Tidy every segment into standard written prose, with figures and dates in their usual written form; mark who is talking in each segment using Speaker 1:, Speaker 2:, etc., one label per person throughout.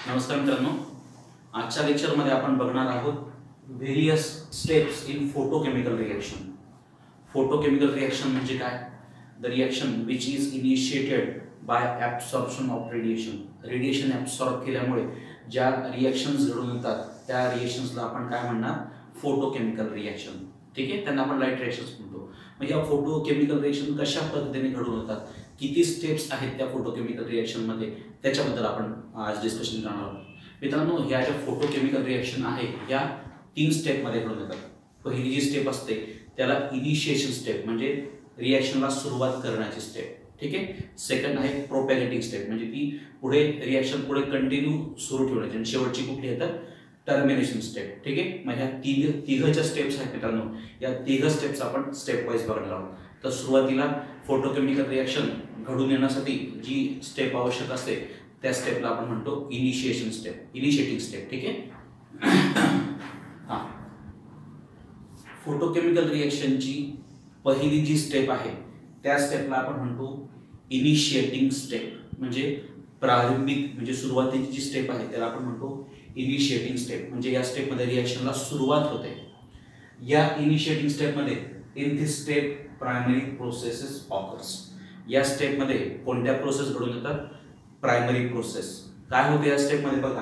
Speaker 1: नमस्कार मित्रांनो, आजच्या लेक्चरमध्ये आपण बघणार आहोत various steps in photochemical reaction. Photochemical reaction म्हणजे काय? The reaction which is initiated by absorption of radiation. Radiation absorb केल्यामुळे ज्या रिएक्शन्स घडून येतात त्या रिएक्शन्सला आपण काय म्हणणार? Photochemical reaction. ठीक आहे, त्यांना आपण लाईट रिएक्शन्स म्हणतो. मग या फोटोकेमिकल रिएक्शन कशा पद्धतीने घडून होतात, किती स्टेप्स आहेत त्या फोटोकेमिकल रिएक्शनमध्ये, त्याच्याबद्दल आपण आज डिस्कशन करणार आहोत. मित्रांनो, ह्या ज्या फोटोकेमिकल रिएक्शन आहे या 3 स्टेपमध्ये घडून येतात. पहिली जी स्टेप असते त्याला इनिशिएशन स्टेप म्हणजे रिएक्शनला सुरुवात करण्याची स्टेप. ठीक आहे. सेकंड आहे प्रोपॅगेटिंग स्टेप म्हणजे ती पुढे रिएक्शन पुढे कंटिन्यू सुरू ठेवण्याची. आणि शेवटची कुठली येतात? Termination step. ठीक आहे. मग ह्या तिघच्या स्टेप्स आहेत मित्रांनो. या 3 स्टेप्स आपण स्टेप वाईज बघणार आहोत. तर सुरुवातीला फोटोकेमिकल रिएक्शन घडून येण्यासाठी जी स्टेप आवश्यक असते त्या स्टेपला आपण म्हणतो इनिशिएशन स्टेप, इनिशिएटिंग स्टेप. ठीक आहे. हां, फोटोकेमिकल रिएक्शनची पहिली जी स्टेप आहे त्या स्टेपला आपण म्हणतो इनिशिएटिंग स्टेप. म्हणजे प्रारंभिक म्हणजे सुरुवातीची जी स्टेप आहे त्याला आपण म्हणतो इनिशिएटिंग स्टेप. म्हणजे या स्टेपमध्ये रिएक्शनला सुरुवात होते. या इनिशिएटिंग स्टेपमध्ये in this step primary processes occurs. या स्टेपमध्ये कोणत्या प्रोसेस घडून येतात? Primary process. काय होते या स्टेपमध्ये बघा.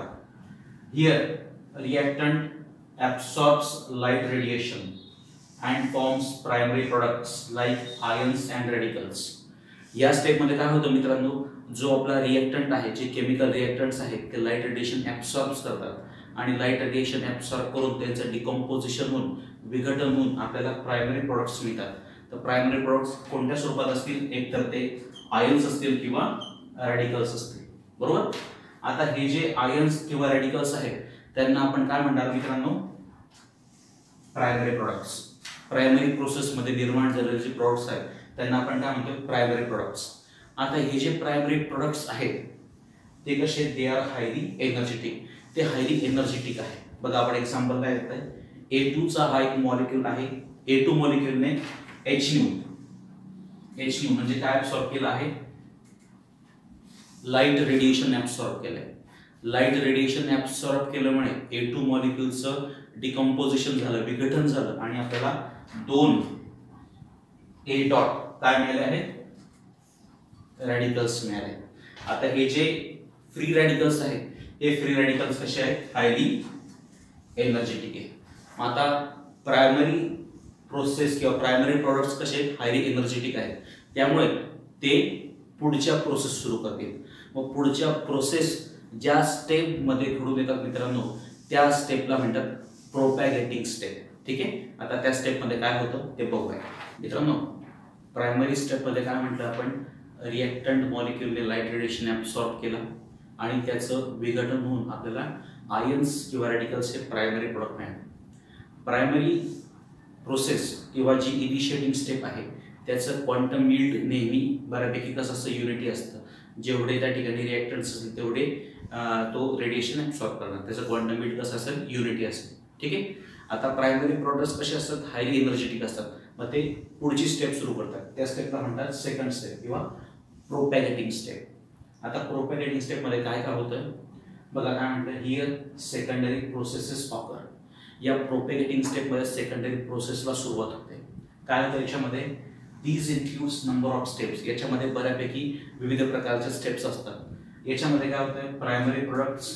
Speaker 1: Here reactant absorbs light radiation and forms primary products like ions and radicals. या स्टेपमध्ये काय होतं मित्रांनो, जो आपला रिएक्टंट आहे, जे केमिकल रिएक्टंट्स आहेत ते लाईट रेडिएशन ॲब्सॉर्ब करतात आणि लाईट रेडिएशन ॲब्सॉर्ब करून त्यांचं डिकम्पोजिशन होऊन विघटन होऊन आपल्याला प्रायमरी प्रोडक्ट्स मिळतात. तर प्रायमरी प्रोडक्ट्स कोणत्या स्वरूपात असतील? एक तर ते आयन्स असतील किंवा रॅडिकल्स असतील. बरोबर. आता हे जे आयन्स किंवा रॅडिकल्स आहेत त्यांना आपण काय म्हणणार मित्रांनो? Primary products. प्रायमरी प्रोसेसमध्ये निर्माण झालेले जे प्रोडक्ट्स आहेत त्यांना आपण काय म्हणतो? Primary products. आता हे जे प्रायमरी प्रोडक्ट्स आहेत ते कसे? They are highly energetic. ते हायली एनर्जेटिक आहे. बघा, आपण एक्झाम्पल काय देत आहे. A2 चा हा एक मॉलिक्यूल आहे. A2 मॉलिक्यूलने Hν म्हणजे काय ऍब्सॉर्ब केलं आहे? लाईट रेडिएशन ऍब्सॉर्ब केलंय. लाईट रेडिएशन ऍब्सॉर्ब केल्यामुळे A2 मॉलिक्यूलचं डिकम्पोजिशन झालं, विघटन झालं आणि आपल्याला 2 A डॉट काय मिळाले आहेत? रॅडिकल्स मिळाले. आता हे जे फ्री रॅडिकल्स आहेत हे फ्री रॅडिकल्स कसे आहेत? हायली एनर्जेटिक आहे. आता प्रायमरी प्रोसेस किंवा प्रायमरी प्रोडक्ट्स कसे? हायली एनर्जेटिक आहेत. त्यामुळे ते पुढच्या प्रोसेस सुरू करतील. मग पुढच्या प्रोसेस ज्या स्टेपमध्ये घडून येतात मित्रांनो त्या स्टेपला म्हणतात प्रोपॅगेटिंग स्टेप. ठीक आहे. आता त्या स्टेपमध्ये काय होतं ते बघूया मित्रांनो. प्रायमरी स्टेपमध्ये काय म्हटलं आपण? रिएक्टंट मॉलिक्यूलने लाईट रेडिएशन ॲब्सॉर्ब केलं आणि त्याचं विघटन होऊन आपल्याला आयन्स किंवा रॅडिकल्स हे प्रायमरी प्रोडक्ट मिळाले. प्रायमरी प्रोसेस किंवा जी इनिशिएटिंग स्टेप आहे त्याचं क्वांटम यील्ड नेहमी बऱ्यापैकी कसं असतं? युनिटी असतं. जेवढे त्या ठिकाणी रिएक्टंट्स असतील तेवढे तो रेडिएशन ॲब्सॉर्ब करणार. त्याचं क्वांटम यील्ड कसं असेल? युनिटी असेल. ठीक आहे. आता प्रायमरी प्रोडक्ट्स कसे असतात? हायली एनर्जेटिक असतात. मग ते पुढची स्टेप सुरू करतात. त्या स्टेपला म्हणतात सेकंड स्टेप किंवा प्रोपॅगेटिंग स्टेप. आता प्रोपॅगेटिंग स्टेपमध्ये काय काय होतं बघा. काय म्हणतात? Here secondary processes occur. या प्रोपॅगेटिंग स्टेपमध्ये सेकंडरी प्रोसेसला सुरुवात होते. काय होतं याच्यामध्ये? These includes number of steps. याच्यामध्ये बऱ्यापैकी विविध प्रकारच्या स्टेप्स असतात. याच्यामध्ये काय होतं? Primary products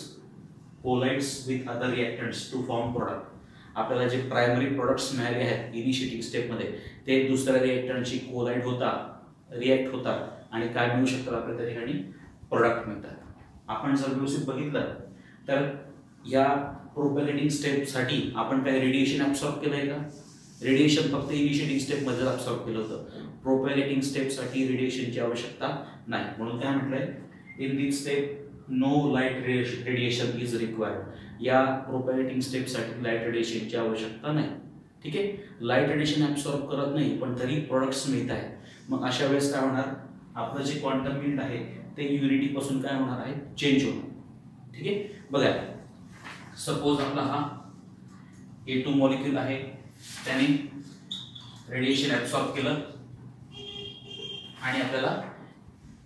Speaker 1: collides with other reactants to form product. आपल्याला जे प्रायमरी प्रोडक्ट्स मिळाले आहेत इनिशिएटिंग स्टेपमध्ये ते दुसऱ्या रिएक्टंटशी कोलाइड होतात, रिएक्ट होतात आणि काय मिळू शकतात? आपल्याला त्या ठिकाणी प्रोडक्ट मिळतात. आपण जर व्यवस्थित बघितलं तर या प्रोपॅगेटिंग स्टेपसाठी आपण काय रेडिएशन ॲब्सॉर्ब केलं आहे का? रेडिएशन फक्त इनिशिएटिंग स्टेपमध्ये ॲब्सॉर्ब केलं होतं. प्रोपॅगेटिंग स्टेपसाठी रेडिएशनची आवश्यकता नाही. म्हणून काय म्हटलंय? In this step no light radiation is required. या प्रोपॅगेटिंग स्टेपसाठी लाईट रेडिएशनची आवश्यकता नाही. ठीक आहे. लाईट रेडिएशन ॲब्सॉर्ब करत नाही पण तरी प्रोडक्ट्स मिळत आहेत. मग अशा वेळेस काय होणार? आपलं जे क्वांटम यील्ड आहे ते युनिटी पासून काय होणार आहे? चेंज होणार. ठीक आहे. बघा, सपोज आपला हा A2 मॉलिक्यूल आहे, त्याने रेडिएशन ॲब्सॉर्ब केलं आणि आपल्याला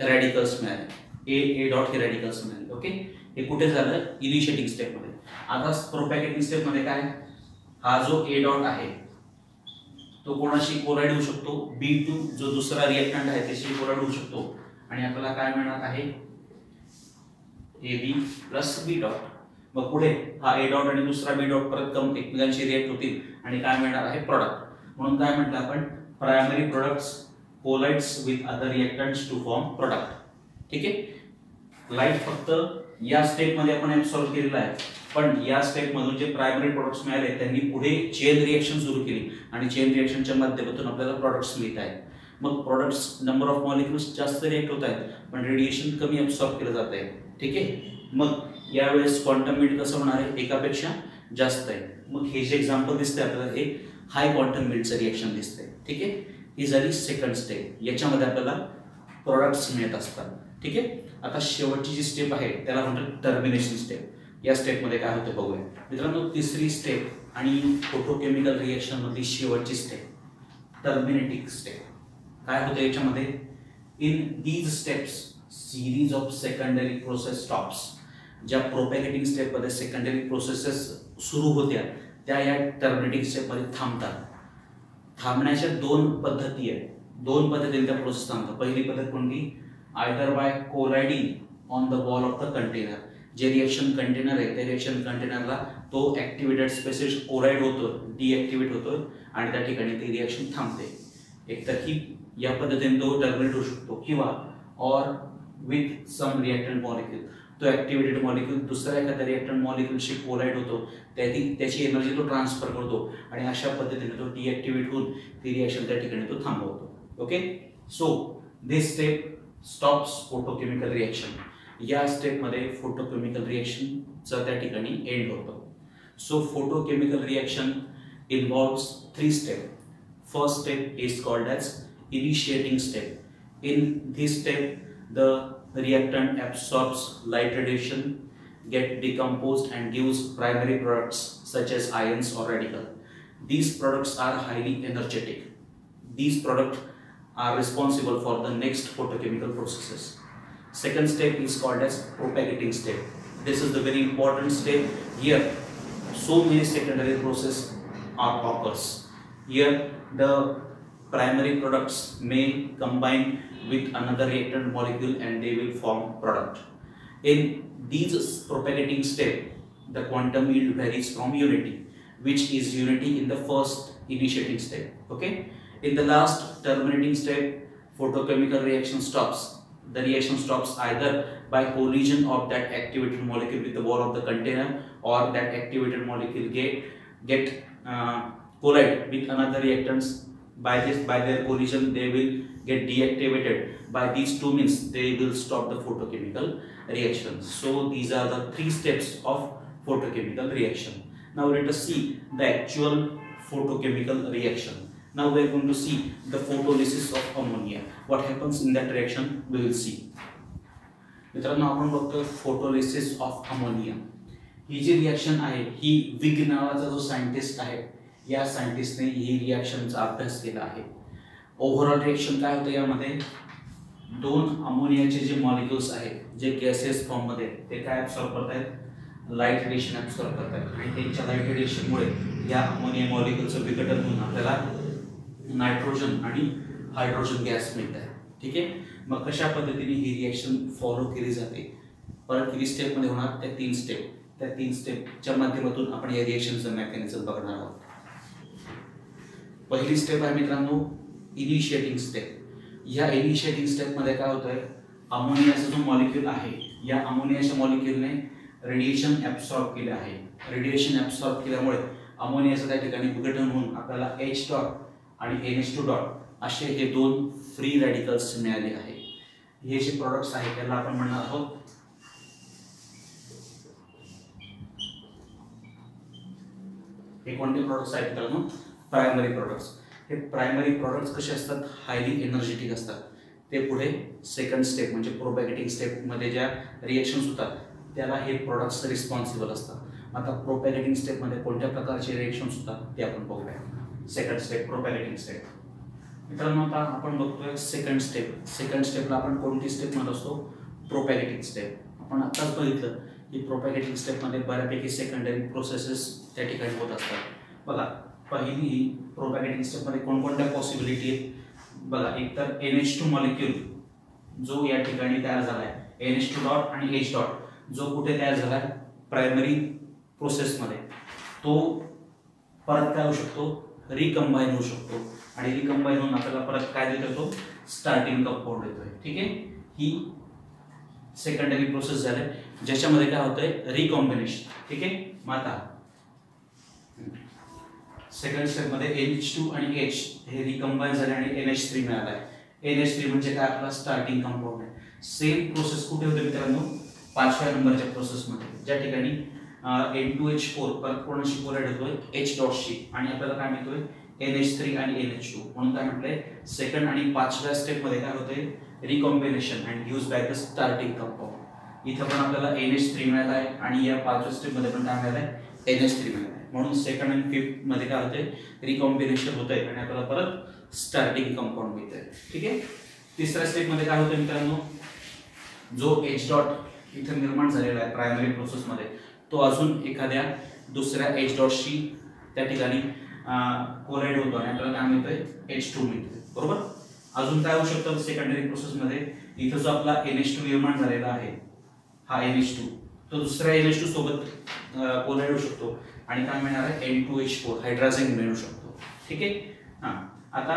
Speaker 1: रॅडिकल्स मिळाले. ए डॉट हे रॅडिकल्स मिळाले. ओके. हे कुठे झालं? इनिशिएटिंग स्टेपमध्ये. आता प्रोपॅगेटिंग स्टेपमध्ये काय? हा जो ए डॉट आहे तो कोणाशी कोलाइड होऊ शकतो? B2 जो दुसरा रिएक्टंट आहे त्याशी कोलाइड होऊ शकतो आणि आपल्याला काय मिळणार आहे? AB plus B dot. मग पुढे हा A डॉट आणि दुसरा B डॉट परत एकमेकांशी रिएक्ट होतील आणि काय मिळणार आहे? प्रोडक्ट. म्हणून काय म्हटलं आपण? Primary products collides with other reactants to form product. ठीक आहे. लाईट फक्त या स्टेप मध्ये आपण ऍब्सॉर्ब केलेला आहे, पण या स्टेप मधून जे प्रायमरी प्रोडक्ट्स मिळाले त्यांनी पुढे चेन रिएक्शन सुरू केली आणि चेन रिएक्शनच्या माध्यमातून आपल्याला प्रोडक्ट्स मिळत आहेत. मग प्रोडक्ट्स नंबर ऑफ मॉलिक्युल्स जास्त रिएक्ट होत आहेत पण रेडिएशन कमी ऍब्सॉर्ब केलं जात आहे. ठीक आहे. मग यावेळेस क्वांटम मिल्ट कसं होणार आहे? एकापेक्षा जास्त आहे. मग हे जे एक्झाम्पल दिसतंय आपल्याला हे हाय क्वांटम मिल्टचं रिएक्शन दिसतंय. ठीक आहे. ही झाली सेकंड स्टेप. याच्यामध्ये आपल्याला प्रोडक्ट्स मिळत असतात. ठीक आहे. आता शेवटची जी स्टेप आहे त्याला म्हणतात टर्मिनेशन स्टेप. या स्टेप मध्ये काय होते बघूया मित्रांनो. तिसरी स्टेप आणि फोटोकेमिकल रिएक्शन मधली शेवटची स्टेप टर्मिनेटिंग स्टेप. काय होते याच्यामध्ये? In these steps series of secondary process stops. ज्या प्रोपॅगेटिंग स्टेप मध्ये सेकंडरी प्रोसेसेस सुरू होत्या त्या या टर्मिनेटिंग स्टेप मध्ये थांबतात. थांबण्याच्या दोन पद्धती आहेत. दोन पद्धतीने त्या प्रोसेस थांबतात. पहिली पद्धत कोणती? Either by colliding on the wall of the container. जे रिएक्शन कंटेनर आहे त्या रिएक्शन कंटेनरला तो ऍक्टिव्हेटेड स्पेसिस कोलाइड होतो, डिऍक्टिव्हेट होतो आणि त्या ठिकाणी ती रिएक्शन थांबते. एकतर ही या पद्धतीने तो टर्मिनेट होऊ शकतो किंवा or with some reactant molecule. तो ऍक्टिव्हेटेड मॉलिक्यूल दुसऱ्या एखाद्या रिएक्टंट मॉलिक्यूलशी कोलाइड होतो, त्याची एनर्जी तो ट्रान्सफर करतो आणि अशा पद्धतीने तो डिऍक्टिव्हेट होऊन ती रिएक्शन त्या ठिकाणी तो थांबवतो. Okay. So this step stops photochemical reaction. या स्टेप मध्ये फोटोकेमिकल रिएक्शनचा त्या ठिकाणी एंड होतो. So photochemical reaction involves 3 step. First step is called as initiating step. In this step, the reactant absorbs light radiation, get decomposed and gives primary products such as ions or radical. These products are highly energetic. These products are responsible for the next photochemical processes. Second step is called as propagating step. This is the very important step. Here, so many secondary processes occurs. Here, the primary products may combine with another reactant molecule and they will form product. In these propagating step, the quantum yield varies from unity, which is unity in the first initiating step. Okay. In the last terminating step, photochemical reaction stops. The reaction stops either by collision of that activated molecule with the wall of the container, or that activated molecule get collide with another reactants. By their collision they will get deactivated. By these two means they will stop the photochemical reactions. So these are the 3 steps of photochemical reaction. Now let us see the actual photochemical reaction. Now we are going to see the photolysis of ammonia. What happens in that reaction we will see. मित्रांनो आपण बघतोय photolysis of ammonia. ही जी reaction आहे ही wig नावाचा जो scientist आहे या सायंटिस्टने ही रिएक्शनचा अभ्यास केला आहे. ओव्हरऑल रिएक्शन काय होतं यामध्ये? 2 अमोनियाचे जे मॉलिक्युल्स आहेत जे गॅसेस फॉर्म मध्ये ते काय ऍब्सॉर्ब करतायत? लाईट रेडिएशन ऍब्सॉर्ब करतायत आणि त्यांच्या लाईट रेडिएशनमुळे या अमोनिया मॉलिक्युलचं विघटन होऊन आपल्याला नायट्रोजन आणि हायड्रोजन गॅस मिळत आहे. ठीक आहे. मग कशा पद्धतीने ही रिएक्शन फॉलो केली जाते? परत किती स्टेप मध्ये होणार? त्या 3 स्टेप. त्या 3 स्टेपच्या माध्यमातून आपण या रिएक्शनचं मेकॅनिझम बघणार आहोत. पहिली स्टेप आहे मित्रांनो इनिशिएटिंग स्टेप. या इनिशिएटिंग स्टेप मध्ये काय होतंय? अमोनियाचा जो मॉलिक्यूल आहे या अमोनियाच्या मॉलिक्यूलने रेडिएशन ऍब्सॉर्ब केले आहे. रेडिएशन ऍब्सॉर्ब केल्यामुळे अमोनियाचं त्या ठिकाणी विघटन होऊन आपल्याला H डॉट आणि NH2 डॉट असे हे 2 फ्री रॅडिकल्स मिळाले आहे. हे जे प्रोडक्ट्स आहेत त्याला आपण म्हणणार आहोत हे कोणते प्रोडक्ट्स आहेत मित्रांनो? Primary products. हे प्रायमरी प्रोडक्ट्स कसे असतात? हायली एनर्जेटिक असतात. ते पुढे सेकंड स्टेप म्हणजे प्रोपॅगेटिंग स्टेप मध्ये ज्या रिएक्शन्स होतात त्याला हे प्रोडक्ट्स रिस्पॉन्सिबल असतात. आता प्रोपॅगेटिंग स्टेप मध्ये कोणत्या प्रकारचे रिएक्शन्स होतात ते आपण बघूया. Second step propagating step. मित्रांनो आता आपण बघतोय सेकंड स्टेप. सेकंड स्टेपला आपण कोणती स्टेप म्हणत असतो? प्रोपॅगेटिंग स्टेप. आपण आताच बघितलं की प्रोपॅगेटिंग स्टेपमध्ये बऱ्यापैकी सेकंडरी प्रोसेसेस त्या ठिकाणी होत असतात. बघा, पहिली प्रोपॅगेटिंग स्टेपमध्ये कोणकोणत्या पॉसिबिलिटी आहेत बघा. एक तर NH2 मॉलिक्यूल जो या ठिकाणी तयार झाला आहे, NH2 डॉट आणि H डॉट जो कुठे तयार झाला आहे प्रायमरी प्रोसेसमध्ये, तो परत काय होऊ शकतो, रिकंबाईन होऊ शकतो. आणि रिकंबाईन होऊन आपल्याला परत काय देतो, तो स्टार्टिंग कंपाऊंड देतोय. ठीक आहे, ही सेकंडरी प्रोसेस झाली ज्याच्यामध्ये काय होतंय, रिकॉम्बिनेशन. ठीक आहे, मग आता सेकंड स्टेप मध्ये NH2 आणि H हे रिकंबाईन झाले आणि NH3 मिळाला आहे. NH3 म्हणजे काय, आपला स्टार्टिंग कंपाऊंड आहे. सेम प्रोसेस कुठे होते मित्रांनो, 5व्या नंबरच्या प्रोसेसमध्ये, ज्या ठिकाणी N2H4 परत कोणाशी कोलॅइड होतोय, H डॉटशी, आणि आपल्याला काय मिळतोय, NH3 आणि NH2. म्हणून काय म्हटलंय, सेकंड आणि 5व्या स्टेप मध्ये काय होतंय, recombination and gives back the starting compound. इथं पण आपल्याला NH3 मिळाला आहे आणि या 5व्या स्टेप मध्ये पण काय मिळालंय, NH3 मिळालं आहे. म्हणून सेकंड आणि फिफ्थ मध्ये काय होतंय, रिकॉम्बिनेशन होतंय आणि आपल्याला परत स्टार्टिंग कंपाऊंड मिळतंय. ठीक आहे, तिसऱ्या स्टेप मध्ये काय होतंय मित्रांनो, जो H डॉट इथे निर्माण झालेला आहे प्रायमरी प्रोसेस मध्ये, तो अजून एखाद्या दुसऱ्या H डॉटशी त्या ठिकाणी कोलॅइड होतो आणि आपल्याला काय मिळतंय, H2 मिळतोय. बरोबर. अजून काय होऊ शकतं सेकंडरी प्रोसेस मध्ये, इथं जो आपला NH2 निर्माण झालेला आहे, हा NH2 तो दुसऱ्या NH2 सोबत कोलॅइड होऊ शकतो आणि काय मिळणार आहे, N2H4 हायड्रोजन मिळू शकतो. ठीक आहे. आता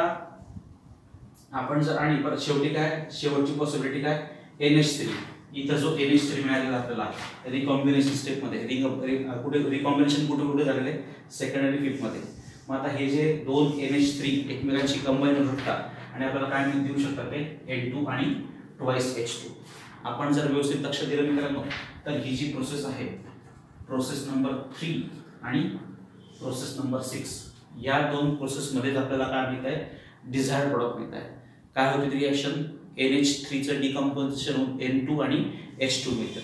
Speaker 1: आपण जर आणि परत शेवटी काय, शेवटची पॉसिबिलिटी काय, NH3. इथं जो NH3 मिळालेला आपल्याला रिकॉम्बिनेशन स्टेप मध्ये, कुठे रिकॉम्बिनेशन कुठे झालेले, सेकंड आणि फिफ्थ मध्ये. मग आता हे जे दोन NH3 एकमेकांशी कंबाईन होऊ शकतात आणि आपल्याला काय देऊ शकतात, ते N2 आणि ट्वाइस H2. आपण जर व्यवस्थित लक्ष दिलं मित्रांनो, तर ही जी प्रोसेस आहे, प्रोसेस नंबर 3 आणि प्रोसेस नंबर 6, या दोन प्रोसेस मध्ये आपल्याला काय मिळत आहे, डिझायर्ड प्रोडक्ट मिळत आहे. काय होते रिएक्शन, NH3 चं डिकंपोजिशन होऊन N2 आणि H2 मिळतं.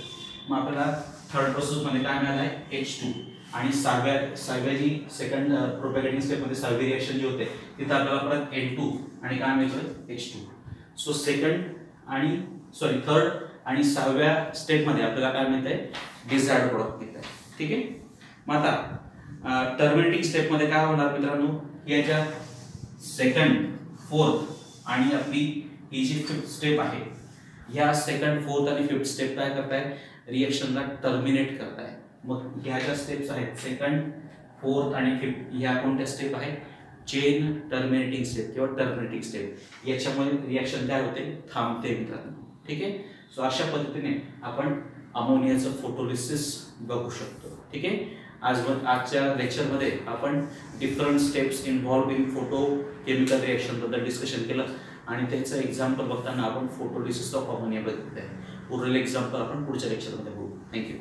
Speaker 1: मग आपल्याला थर्ड प्रोसेस मध्ये काय मिळालं आहे, H2. आणि सहाव्या जी सेकंड प्रोपॅगेटिंग स्टेप मध्ये 6वी रिएक्शन जी होते, तिथं आपल्याला परत N2 आणि काय मिळतोय, H2. सो थर्ड आणि 6व्या स्टेप मध्ये आपल्याला काय मिळतंय, डिझायर्ड प्रोडक्ट मिळतंय. ठीक आहे. मग आता टर्मिनेटिंग स्टेप मध्ये काय होणार मित्रांनो, याच्या सेकंड, फोर्थ आणि आपली ही जी फिफ्थ स्टेप आहे, ह्या सेकंड, फोर्थ आणि फिफ्थ स्टेप काय करताय, रिएक्शनला टर्मिनेट करताय. मग ह्या ज्या स्टेप्स आहेत, सेकंड, फोर्थ आणि फिफ्थ, ह्या कोणत्या स्टेप आहेत, चेन टर्मिनेटिंग स्टेप किंवा टर्मिनेटिंग स्टेप. याच्यामुळे रिएक्शन काय होते, थांबते मित्रांनो. ठीक आहे. सो अशा पद्धतीने आपण अमोनियाचं फोटोलिसिस बघू शकतो. ठीक आहे. आजच्या लेक्चरमध्ये आपण different steps involve in photo chemical reaction बद्दल डिस्कशन केलं आणि त्याचं एक्झाम्पल बघताना आपण फोटोलिसिस ऑफ अमोनिया बघितलं आहे. उर्वरित एक्झाम्पल आपण पुढच्या लेक्चरमध्ये बघू. थँक्यू.